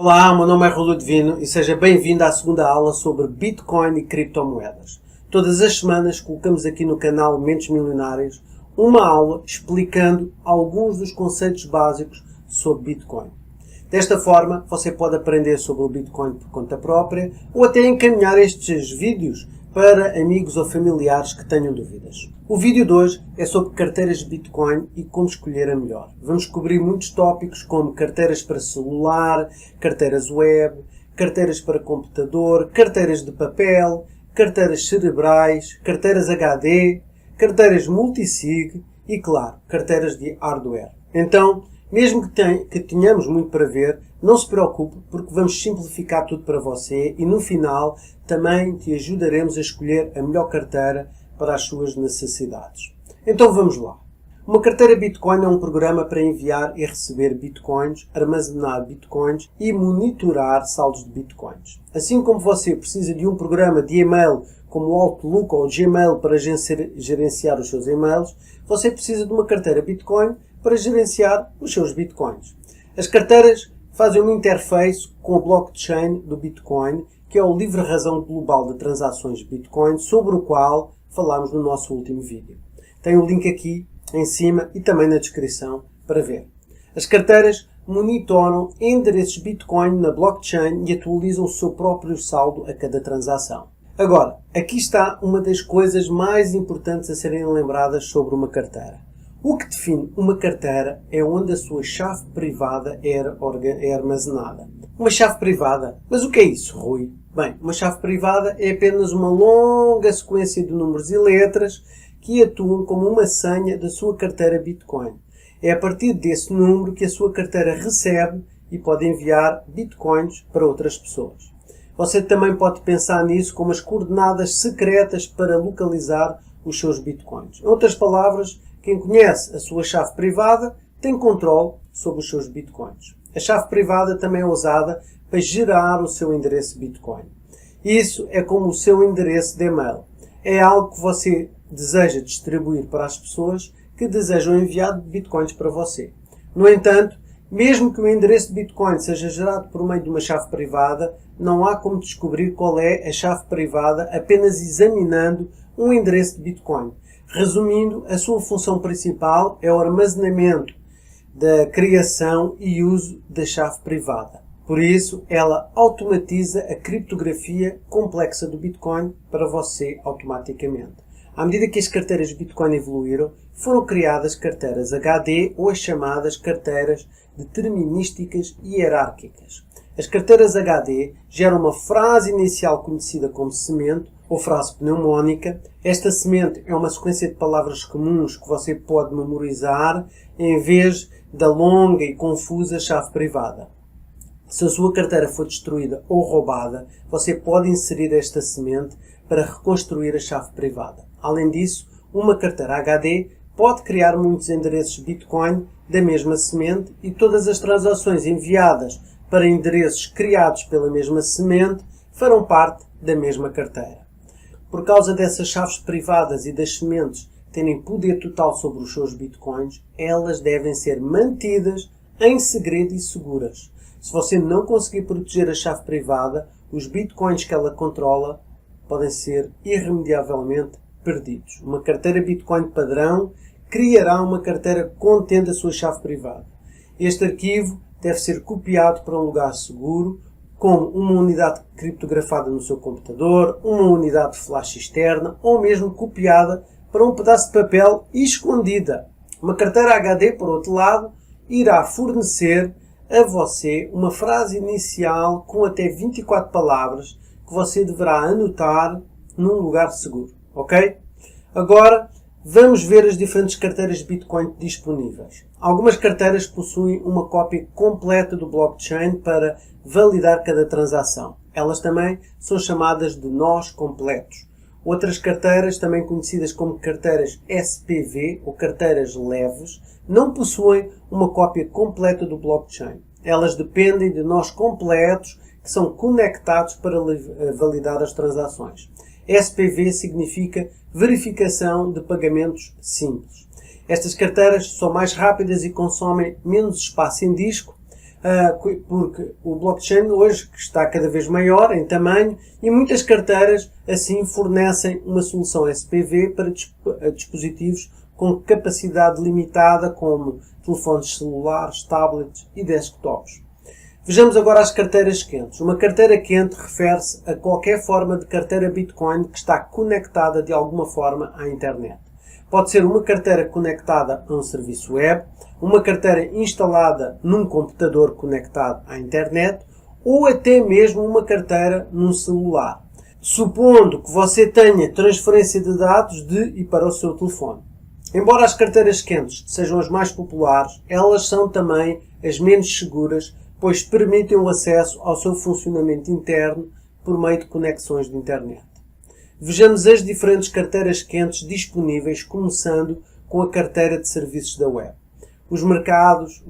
Olá, meu nome é Rui Ludovino e seja bem-vindo à segunda aula sobre Bitcoin e criptomoedas. Todas as semanas colocamos aqui no canal Mentes Milionárias uma aula explicando alguns dos conceitos básicos sobre Bitcoin. Desta forma, você pode aprender sobre o Bitcoin por conta própria ou até encaminhar estes vídeos para amigos ou familiares que tenham dúvidas. O vídeo de hoje é sobre carteiras de Bitcoin e como escolher a melhor. Vamos cobrir muitos tópicos como carteiras para celular, carteiras web, carteiras para computador, carteiras de papel, carteiras cerebrais, carteiras HD, carteiras multisig e, claro, carteiras de hardware. Então, mesmo que tenhamos muito para ver, não se preocupe porque vamos simplificar tudo para você e no final também te ajudaremos a escolher a melhor carteira para as suas necessidades. Então vamos lá. Uma carteira Bitcoin é um programa para enviar e receber Bitcoins, armazenar Bitcoins e monitorar saldos de Bitcoins. Assim como você precisa de um programa de e-mail como o Outlook ou o Gmail para gerenciar os seus e-mails, você precisa de uma carteira Bitcoin para gerenciar os seus Bitcoins. As carteiras fazem uma interface com o blockchain do Bitcoin, que é o livre-razão global de transações de Bitcoin, sobre o qual falámos no nosso último vídeo. Tem o link aqui em cima e também na descrição para ver. As carteiras monitoram endereços Bitcoin na blockchain e atualizam o seu próprio saldo a cada transação. Agora, aqui está uma das coisas mais importantes a serem lembradas sobre uma carteira. O que define uma carteira é onde a sua chave privada é armazenada. Uma chave privada? Mas o que é isso, Rui? Bem, uma chave privada é apenas uma longa sequência de números e letras que atuam como uma senha da sua carteira Bitcoin. É a partir desse número que a sua carteira recebe e pode enviar Bitcoins para outras pessoas. Você também pode pensar nisso como as coordenadas secretas para localizar os seus Bitcoins. Em outras palavras, quem conhece a sua chave privada tem controle sobre os seus Bitcoins. A chave privada também é usada para gerar o seu endereço Bitcoin. Isso é como o seu endereço de e-mail. É algo que você deseja distribuir para as pessoas que desejam enviar Bitcoins para você. No entanto, mesmo que o endereço de Bitcoin seja gerado por meio de uma chave privada, não há como descobrir qual é a chave privada apenas examinando um endereço de Bitcoin. Resumindo, a sua função principal é o armazenamento da criação e uso da chave privada. Por isso, ela automatiza a criptografia complexa do Bitcoin para você automaticamente. À medida que as carteiras Bitcoin evoluíram, foram criadas carteiras HD ou as chamadas carteiras determinísticas e hierárquicas. As carteiras HD geram uma frase inicial conhecida como semente ou frase pneumónica. Esta semente é uma sequência de palavras comuns que você pode memorizar em vez da longa e confusa chave privada. Se a sua carteira for destruída ou roubada, você pode inserir esta semente para reconstruir a chave privada. Além disso, uma carteira HD pode criar muitos endereços Bitcoin da mesma semente e todas as transações enviadas para endereços criados pela mesma semente farão parte da mesma carteira. Por causa dessas chaves privadas e das sementes terem poder total sobre os seus Bitcoins, elas devem ser mantidas em segredo e seguras. Se você não conseguir proteger a chave privada, os Bitcoins que ela controla podem ser irremediavelmente perdidos. Uma carteira Bitcoin padrão criará uma carteira contendo a sua chave privada. Este arquivo deve ser copiado para um lugar seguro, como uma unidade criptografada no seu computador, uma unidade de flash externa ou mesmo copiada para um pedaço de papel e escondida. Uma carteira HD, por outro lado, irá fornecer a você uma frase inicial com até 24 palavras que você deverá anotar num lugar seguro. Ok? Agora, vamos ver as diferentes carteiras de Bitcoin disponíveis. Algumas carteiras possuem uma cópia completa do blockchain para validar cada transação. Elas também são chamadas de nós completos. Outras carteiras, também conhecidas como carteiras SPV ou carteiras leves, não possuem uma cópia completa do blockchain. Elas dependem de nós completos que são conectados para validar as transações. SPV significa verificação de pagamentos simples. Estas carteiras são mais rápidas e consomem menos espaço em disco, porque o blockchain hoje está cada vez maior em tamanho e muitas carteiras assim fornecem uma solução SPV para dispositivos com capacidade limitada como telefones celulares, tablets e desktops. Vejamos agora as carteiras quentes. Uma carteira quente refere-se a qualquer forma de carteira Bitcoin que está conectada de alguma forma à internet. Pode ser uma carteira conectada a um serviço web, uma carteira instalada num computador conectado à internet ou até mesmo uma carteira num celular, supondo que você tenha transferência de dados de e para o seu telefone. Embora as carteiras quentes sejam as mais populares, elas são também as menos seguras, pois permitem o acesso ao seu funcionamento interno por meio de conexões de internet. Vejamos as diferentes carteiras quentes disponíveis, começando com a carteira de serviços da web. Os mercados,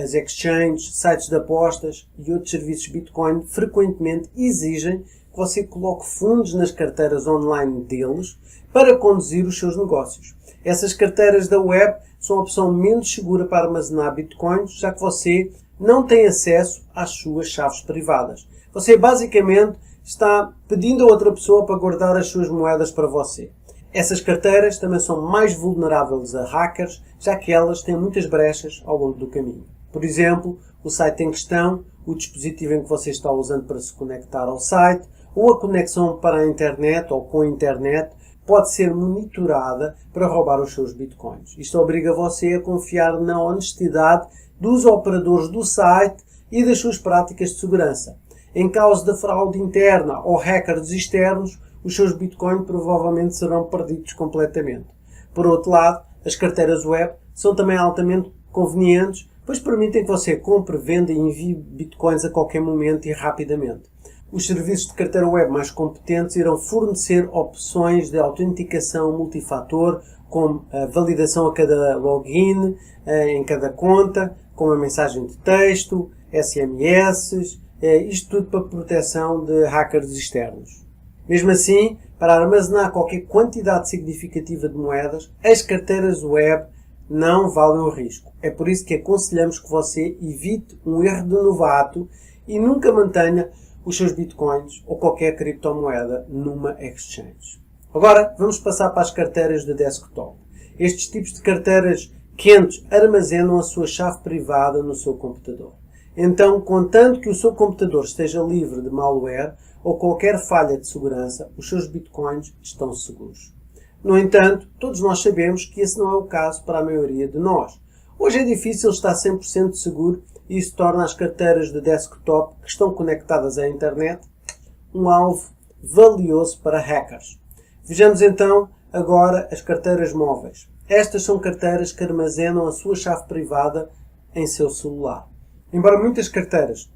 as exchanges, sites de apostas e outros serviços Bitcoin frequentemente exigem que você coloque fundos nas carteiras online deles para conduzir os seus negócios. Essas carteiras da web são a opção menos segura para armazenar Bitcoins, já que você não tem acesso às suas chaves privadas. Você basicamente está pedindo a outra pessoa para guardar as suas moedas para você. Essas carteiras também são mais vulneráveis a hackers, já que elas têm muitas brechas ao longo do caminho. Por exemplo, o site em questão, o dispositivo em que você está usando para se conectar ao site, ou a conexão para a internet ou com a internet, pode ser monitorada para roubar os seus bitcoins. Isto obriga você a confiar na honestidade dos operadores do site e das suas práticas de segurança. Em caso de fraude interna ou hackers externos, os seus bitcoins provavelmente serão perdidos completamente. Por outro lado, as carteiras web são também altamente convenientes, pois permitem que você compre, venda e envie bitcoins a qualquer momento e rapidamente. Os serviços de carteira web mais competentes irão fornecer opções de autenticação multifator, como a validação a cada login, em cada conta, como a mensagem de texto, SMS, isto tudo para proteção de hackers externos. Mesmo assim, para armazenar qualquer quantidade significativa de moedas, as carteiras web não valem o risco. É por isso que aconselhamos que você evite um erro de novato e nunca mantenha os seus bitcoins ou qualquer criptomoeda numa exchange. Agora vamos passar para as carteiras de desktop. Estes tipos de carteiras quentes armazenam a sua chave privada no seu computador. Então, contanto que o seu computador esteja livre de malware ou qualquer falha de segurança, os seus bitcoins estão seguros. No entanto, todos nós sabemos que esse não é o caso para a maioria de nós. Hoje é difícil estar 100% seguro e isso torna as carteiras de desktop que estão conectadas à internet um alvo valioso para hackers. Vejamos então agora as carteiras móveis. Estas são carteiras que armazenam a sua chave privada em seu celular. Embora muitas carteiras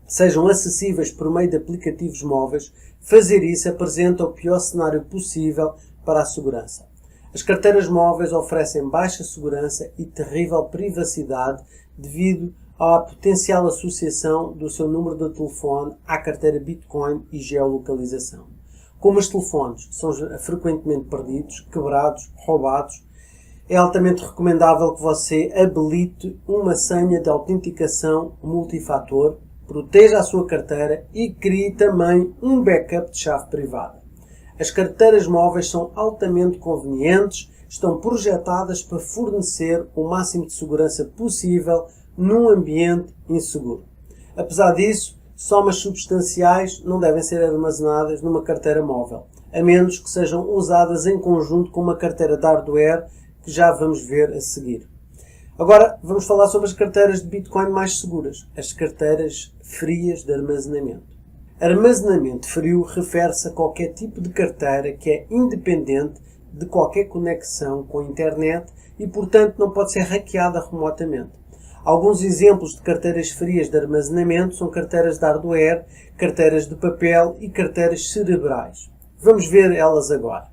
sejam acessíveis por meio de aplicativos móveis, fazer isso apresenta o pior cenário possível para a segurança. As carteiras móveis oferecem baixa segurança e terrível privacidade devido à potencial associação do seu número de telefone à carteira Bitcoin e geolocalização. Como os telefones são frequentemente perdidos, quebrados, roubados, é altamente recomendável que você habilite uma senha de autenticação multifator, proteja a sua carteira e crie também um backup de chave privada. As carteiras móveis são altamente convenientes, estão projetadas para fornecer o máximo de segurança possível num ambiente inseguro. Apesar disso, somas substanciais não devem ser armazenadas numa carteira móvel, a menos que sejam usadas em conjunto com uma carteira de hardware que já vamos ver a seguir. Agora vamos falar sobre as carteiras de Bitcoin mais seguras, as carteiras frias de armazenamento. Armazenamento frio refere-se a qualquer tipo de carteira que é independente de qualquer conexão com a internet e, portanto, não pode ser hackeada remotamente. Alguns exemplos de carteiras frias de armazenamento são carteiras de hardware, carteiras de papel e carteiras cerebrais. Vamos ver elas agora.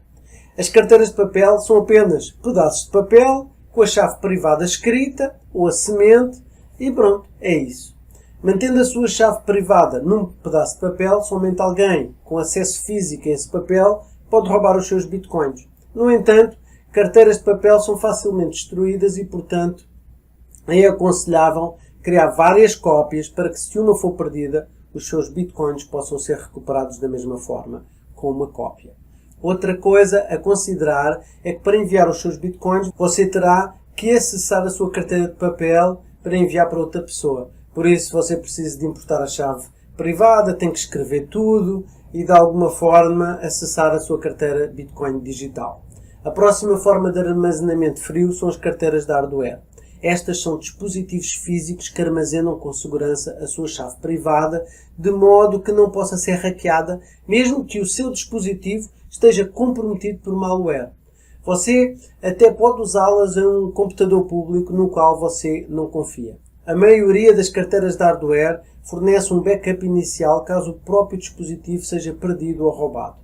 As carteiras de papel são apenas pedaços de papel com a chave privada escrita ou a semente e pronto, é isso. Mantendo a sua chave privada num pedaço de papel, somente alguém com acesso físico a esse papel pode roubar os seus bitcoins. No entanto, carteiras de papel são facilmente destruídas e, portanto, é aconselhável criar várias cópias para que, se uma for perdida, os seus bitcoins possam ser recuperados da mesma forma, com uma cópia. Outra coisa a considerar é que para enviar os seus bitcoins você terá que acessar a sua carteira de papel para enviar para outra pessoa. Por isso você precisa de importar a chave privada, tem que escrever tudo e de alguma forma acessar a sua carteira Bitcoin digital. A próxima forma de armazenamento frio são as carteiras de hardware. Estas são dispositivos físicos que armazenam com segurança a sua chave privada, de modo que não possa ser hackeada, mesmo que o seu dispositivo esteja comprometido por malware. Você até pode usá-las em um computador público no qual você não confia. A maioria das carteiras de hardware fornece um backup inicial caso o próprio dispositivo seja perdido ou roubado.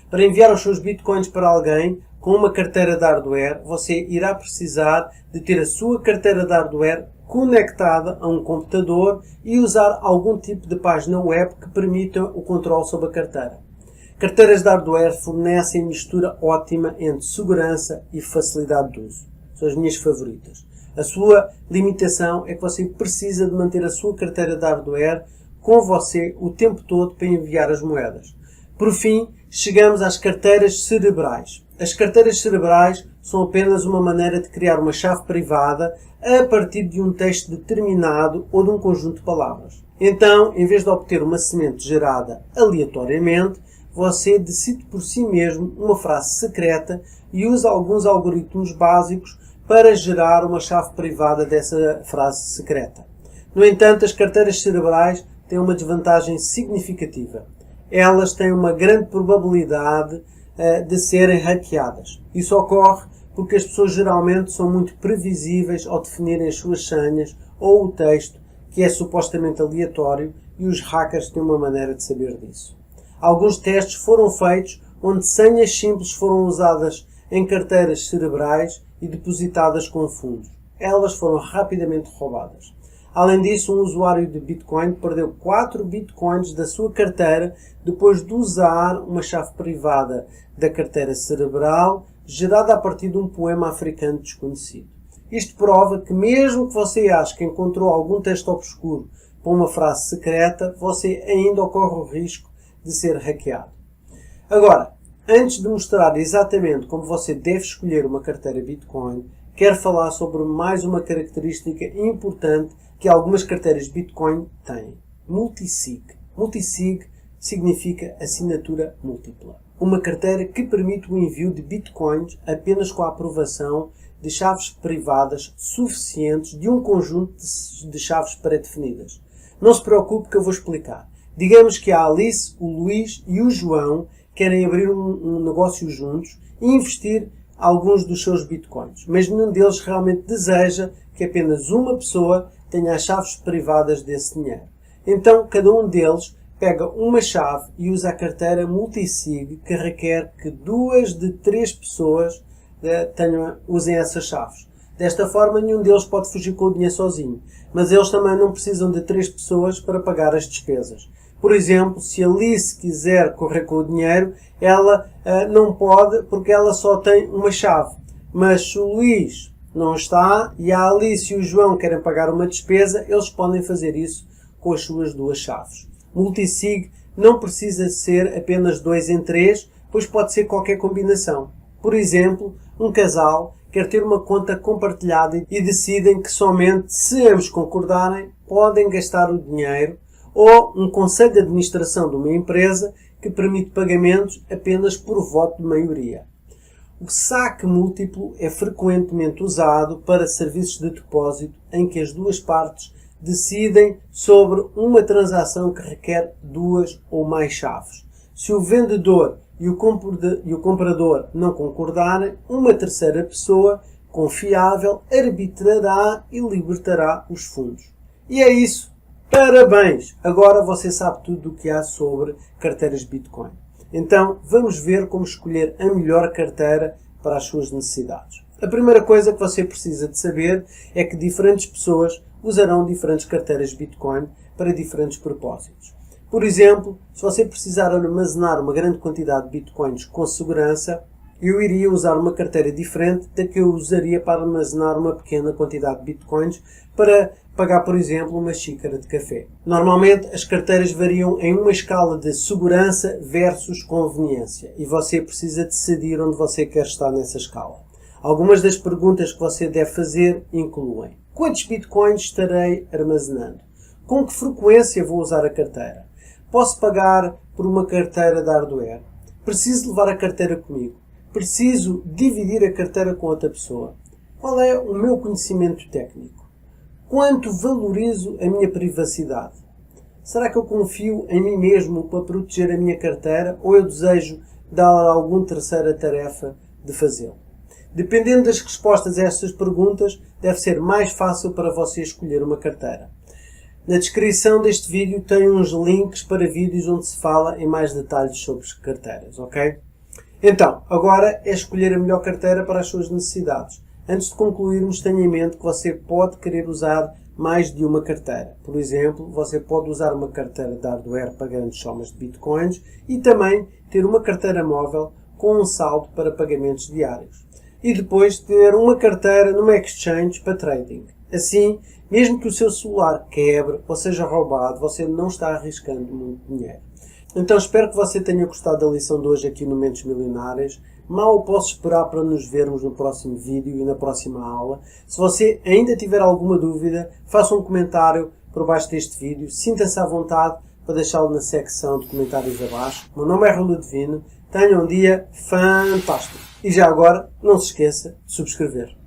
Para enviar os seus bitcoins para alguém com uma carteira de hardware, você irá precisar de ter a sua carteira de hardware conectada a um computador e usar algum tipo de página web que permita o controle sobre a carteira. Carteiras de hardware fornecem mistura ótima entre segurança e facilidade de uso. São as minhas favoritas. A sua limitação é que você precisa de manter a sua carteira de hardware com você o tempo todo para enviar as moedas. Por fim, chegamos às carteiras cerebrais. As carteiras cerebrais são apenas uma maneira de criar uma chave privada a partir de um texto determinado ou de um conjunto de palavras. Então, em vez de obter uma semente gerada aleatoriamente, você decide por si mesmo uma frase secreta e usa alguns algoritmos básicos para gerar uma chave privada dessa frase secreta. No entanto, as carteiras cerebrais têm uma desvantagem significativa. Elas têm uma grande probabilidade de serem hackeadas. Isso ocorre porque as pessoas geralmente são muito previsíveis ao definirem as suas senhas ou o texto, que é supostamente aleatório, e os hackers têm uma maneira de saber disso. Alguns testes foram feitos onde senhas simples foram usadas em carteiras cerebrais e depositadas com fundos. Elas foram rapidamente roubadas. Além disso, um usuário de Bitcoin perdeu 4 Bitcoins da sua carteira depois de usar uma chave privada da carteira cerebral gerada a partir de um poema africano desconhecido. Isto prova que mesmo que você ache que encontrou algum texto obscuro para uma frase secreta, você ainda ocorre o risco de ser hackeado. Agora, antes de mostrar exatamente como você deve escolher uma carteira Bitcoin, quero falar sobre mais uma característica importante que algumas carteiras Bitcoin têm. Multisig. Multisig significa assinatura múltipla. Uma carteira que permite o envio de Bitcoins apenas com a aprovação de chaves privadas suficientes de um conjunto de chaves pré-definidas. Não se preocupe que eu vou explicar. Digamos que a Alice, o Luís e o João querem abrir um negócio juntos e investir alguns dos seus bitcoins, mas nenhum deles realmente deseja que apenas uma pessoa tenha as chaves privadas desse dinheiro. Então, cada um deles pega uma chave e usa a carteira multisig, que requer que 2 de 3 pessoas usem essas chaves. Desta forma, nenhum deles pode fugir com o dinheiro sozinho, mas eles também não precisam de 3 pessoas para pagar as despesas. Por exemplo, se a Alice quiser correr com o dinheiro, ela não pode porque ela só tem uma chave. Mas se o Luís não está e a Alice e o João querem pagar uma despesa, eles podem fazer isso com as suas 2 chaves. Multisig não precisa ser apenas 2 em 3, pois pode ser qualquer combinação. Por exemplo, um casal quer ter uma conta compartilhada e decidem que somente se ambos concordarem podem gastar o dinheiro, ou um conselho de administração de uma empresa que permite pagamentos apenas por voto de maioria. O saque múltiplo é frequentemente usado para serviços de depósito em que as 2 partes decidem sobre uma transação que requer 2 ou mais chaves. Se o vendedor e o comprador não concordarem, uma terceira pessoa confiável arbitrará e libertará os fundos. E é isso. Parabéns! Agora você sabe tudo o que há sobre carteiras Bitcoin. Então, vamos ver como escolher a melhor carteira para as suas necessidades. A primeira coisa que você precisa de saber é que diferentes pessoas usarão diferentes carteiras Bitcoin para diferentes propósitos. Por exemplo, se você precisar armazenar uma grande quantidade de Bitcoins com segurança, eu iria usar uma carteira diferente da que eu usaria para armazenar uma pequena quantidade de Bitcoins para pagar, por exemplo, uma xícara de café. Normalmente, as carteiras variam em uma escala de segurança versus conveniência e você precisa decidir onde você quer estar nessa escala. Algumas das perguntas que você deve fazer incluem: quantos bitcoins estarei armazenando? Com que frequência vou usar a carteira? Posso pagar por uma carteira de hardware? Preciso levar a carteira comigo? Preciso dividir a carteira com outra pessoa? Qual é o meu conhecimento técnico? Quanto valorizo a minha privacidade? Será que eu confio em mim mesmo para proteger a minha carteira ou eu desejo dar a algum terceiro a tarefa de fazê-lo? Dependendo das respostas a estas perguntas, deve ser mais fácil para você escolher uma carteira. Na descrição deste vídeo tem uns links para vídeos onde se fala em mais detalhes sobre as carteiras, ok? Então, agora é escolher a melhor carteira para as suas necessidades. Antes de concluirmos, tenha em mente que você pode querer usar mais de uma carteira. Por exemplo, você pode usar uma carteira de hardware para grandes somas de bitcoins e também ter uma carteira móvel com um saldo para pagamentos diários. E depois ter uma carteira numa exchange para trading. Assim, mesmo que o seu celular quebre ou seja roubado, você não está arriscando muito dinheiro. Então espero que você tenha gostado da lição de hoje aqui no Mentes Milionárias. Mal posso esperar para nos vermos no próximo vídeo e na próxima aula. Se você ainda tiver alguma dúvida, faça um comentário por baixo deste vídeo. Sinta-se à vontade para deixá-lo na secção de comentários abaixo. O meu nome é Rui Ludovino. Tenha um dia fantástico. E já agora, não se esqueça de subscrever.